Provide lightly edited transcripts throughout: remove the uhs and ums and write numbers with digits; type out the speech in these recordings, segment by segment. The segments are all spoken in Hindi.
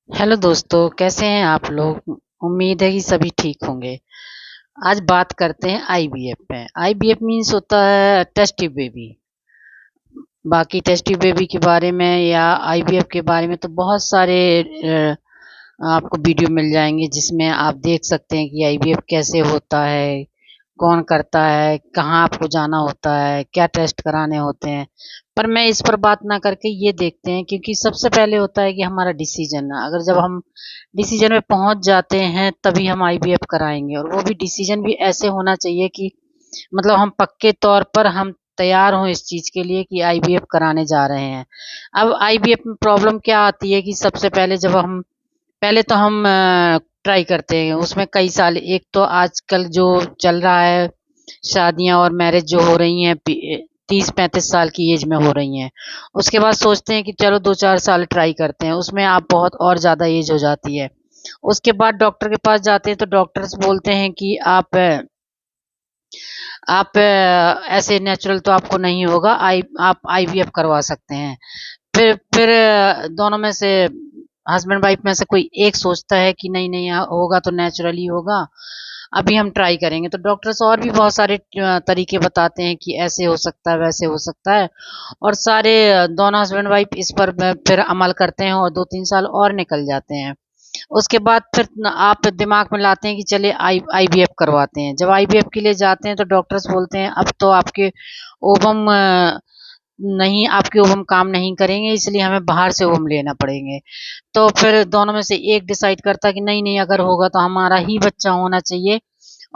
हेलो दोस्तों, कैसे हैं आप लोग। उम्मीद है कि सभी ठीक होंगे। आज बात करते हैं आईवीएफ पे। आईवीएफ मीन्स होता है टेस्ट ट्यूब बेबी। बाकी टेस्ट ट्यूब बेबी के बारे में या आईवीएफ के बारे में तो बहुत सारे आपको वीडियो मिल जाएंगे जिसमें आप देख सकते हैं कि आईवीएफ कैसे होता है, कौन करता है, कहाँ आपको जाना होता है, क्या टेस्ट कराने होते हैं। पर मैं इस पर बात ना करके ये देखते हैं, क्योंकि सबसे पहले होता है कि हमारा डिसीजन। अगर जब हम डिसीजन में पहुंच जाते हैं तभी हम आईवीएफ कराएंगे, और वो भी डिसीजन भी ऐसे होना चाहिए कि मतलब हम पक्के तौर पर हम तैयार हों इस चीज के लिए कि आईवीएफ कराने जा रहे हैं। अब आईवीएफ में प्रॉब्लम क्या आती है कि सबसे पहले जब हम पहले तो हम ट्राई करते हैं, उसमें कई साल, एक तो आजकल जो चल रहा है शादियां और मैरिज जो हो रही हैं 30-35 साल की एज में हो रही हैं। उसके बाद सोचते हैं कि चलो 2-4 साल ट्राई करते हैं, उसमें आप बहुत और ज्यादा एज हो जाती है। उसके बाद डॉक्टर के पास जाते हैं तो डॉक्टर्स बोलते हैं कि आप ऐसे नेचुरल तो आपको नहीं होगा, आप आईवीएफ करवा सकते हैं। फिर दोनों में से हस्बैंड वाइफ में से कोई एक सोचता है कि नहीं नहीं होगा तो नेचुरली होगा, अभी हम ट्राई करेंगे। तो डॉक्टर्स और भी बहुत सारे तरीके बताते हैं कि ऐसे हो सकता है, वैसे हो सकता है। और सारे दोनों हस्बैंड वाइफ इस पर फिर अमल करते हैं और 2-3 साल और निकल जाते हैं। उसके बाद फिर आप दिमाग में लाते हैं कि चले आईवीएफ करवाते हैं। जब आईवीएफ के लिए जाते हैं तो डॉक्टर्स बोलते हैं अब तो आपके ओवम नहीं, आपके ओवम काम नहीं करेंगे, इसलिए हमें बाहर से ओवम लेना पड़ेंगे। तो फिर दोनों में से एक डिसाइड करता है कि नहीं नहीं, अगर होगा तो हमारा ही बच्चा होना चाहिए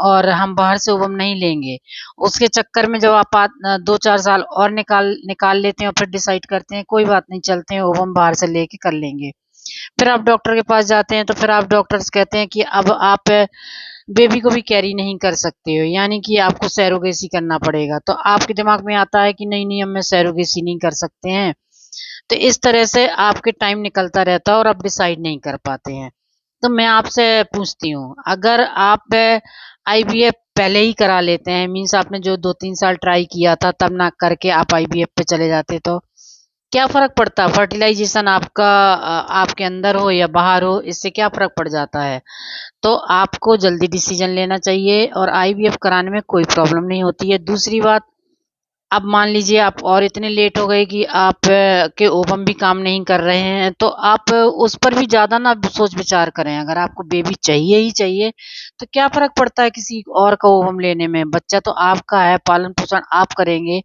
और हम बाहर से ओवम नहीं लेंगे। उसके चक्कर में जब आप 2-4 साल और निकाल निकाल लेते हैं और फिर डिसाइड करते हैं कोई बात नहीं, चलते हैं ओवम बाहर से लेके कर लेंगे। फिर आप डॉक्टर के पास जाते हैं तो फिर आप डॉक्टर्स कहते हैं कि अब आप बेबी को भी कैरी नहीं कर सकते हो, यानी कि आपको सैरोगेसी करना पड़ेगा। तो आपके दिमाग में आता है कि नहीं नहीं, अब मैं सैरोगेसी नहीं कर सकते हैं। तो इस तरह से आपके टाइम निकलता रहता है और आप डिसाइड नहीं कर पाते हैं। तो मैं आपसे पूछती हूँ, अगर आप आईवीएफ पहले ही करा लेते हैं, मीन्स आपने जो 2-3 साल ट्राई किया था तब ना करके आप आईवीएफ पे चले जाते, तो क्या फ़र्क पड़ता है? फर्टिलाइज़ेशन आपका आपके अंदर हो या बाहर हो, इससे क्या फ़र्क पड़ जाता है? तो आपको जल्दी डिसीज़न लेना चाहिए और आईवीएफ कराने में कोई प्रॉब्लम नहीं होती है। दूसरी बात, अब मान लीजिए आप और इतने लेट हो गए कि आप के ओवम भी काम नहीं कर रहे हैं, तो आप उस पर भी ज़्यादा ना सोच विचार करें। अगर आपको बेबी चाहिए ही चाहिए, तो क्या फ़र्क पड़ता है किसी और का ओवम लेने में? बच्चा तो आपका है, पालन-पोषण आप करेंगे,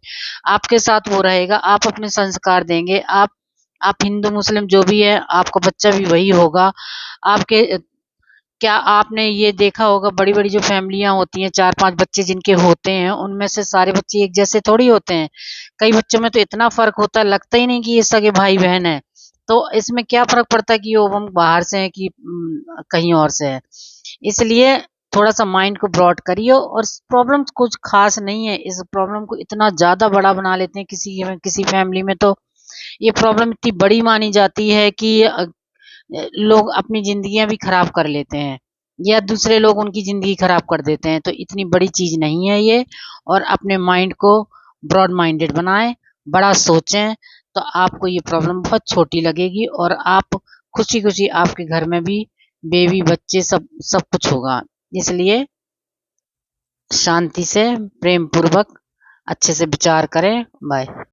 आपके साथ वो रहेगा, आप अपने संस्कार देंगे, आप हिंदू मुस्लिम जो भी है, आपका बच्चा भी वही होगा। आपके क्या आपने ये देखा होगा, बड़ी-बड़ी जो फैमिलियाँ होती हैं, 4-5 बच्चे जिनके होते हैं, उनमें से सारे बच्चे एक जैसे थोड़ी होते हैं। कई बच्चों में तो इतना फ़र्क होता है, लगता ही नहीं कि ये सगे भाई-बहन हैं। तो इसमें क्या फ़र्क पड़ता है कि ओवम बाहर से है कि कहीं और से है। इसलिए थोड़ा-सा माइंड को ब्रॉड करिए, और प्रॉब्लम कुछ ख़ास नहीं है। इस प्रॉब्लम को इतना ज़्यादा बड़ा बना लेते हैं किसी फैमिली में, तो ये प्रॉब्लम इतनी बड़ी मानी जाती है कि लोग अपनी ज़िंदगियाँ भी खराब कर लेते हैं या दूसरे लोग उनकी ज़िंदगी खराब कर देते हैं। तो इतनी बड़ी चीज़ नहीं है ये, और अपने माइंड को ब्रॉड माइंडेड बनाएँ, बड़ा सोचें, तो आपको ये प्रॉब्लम बहुत छोटी लगेगी और आप खुशी-खुशी आपके घर में भी बेबी, बच्चे सब कुछ होगा। इसलिए शांति से, प्रेम पूर्वक, अच्छे से विचार करें। बाय।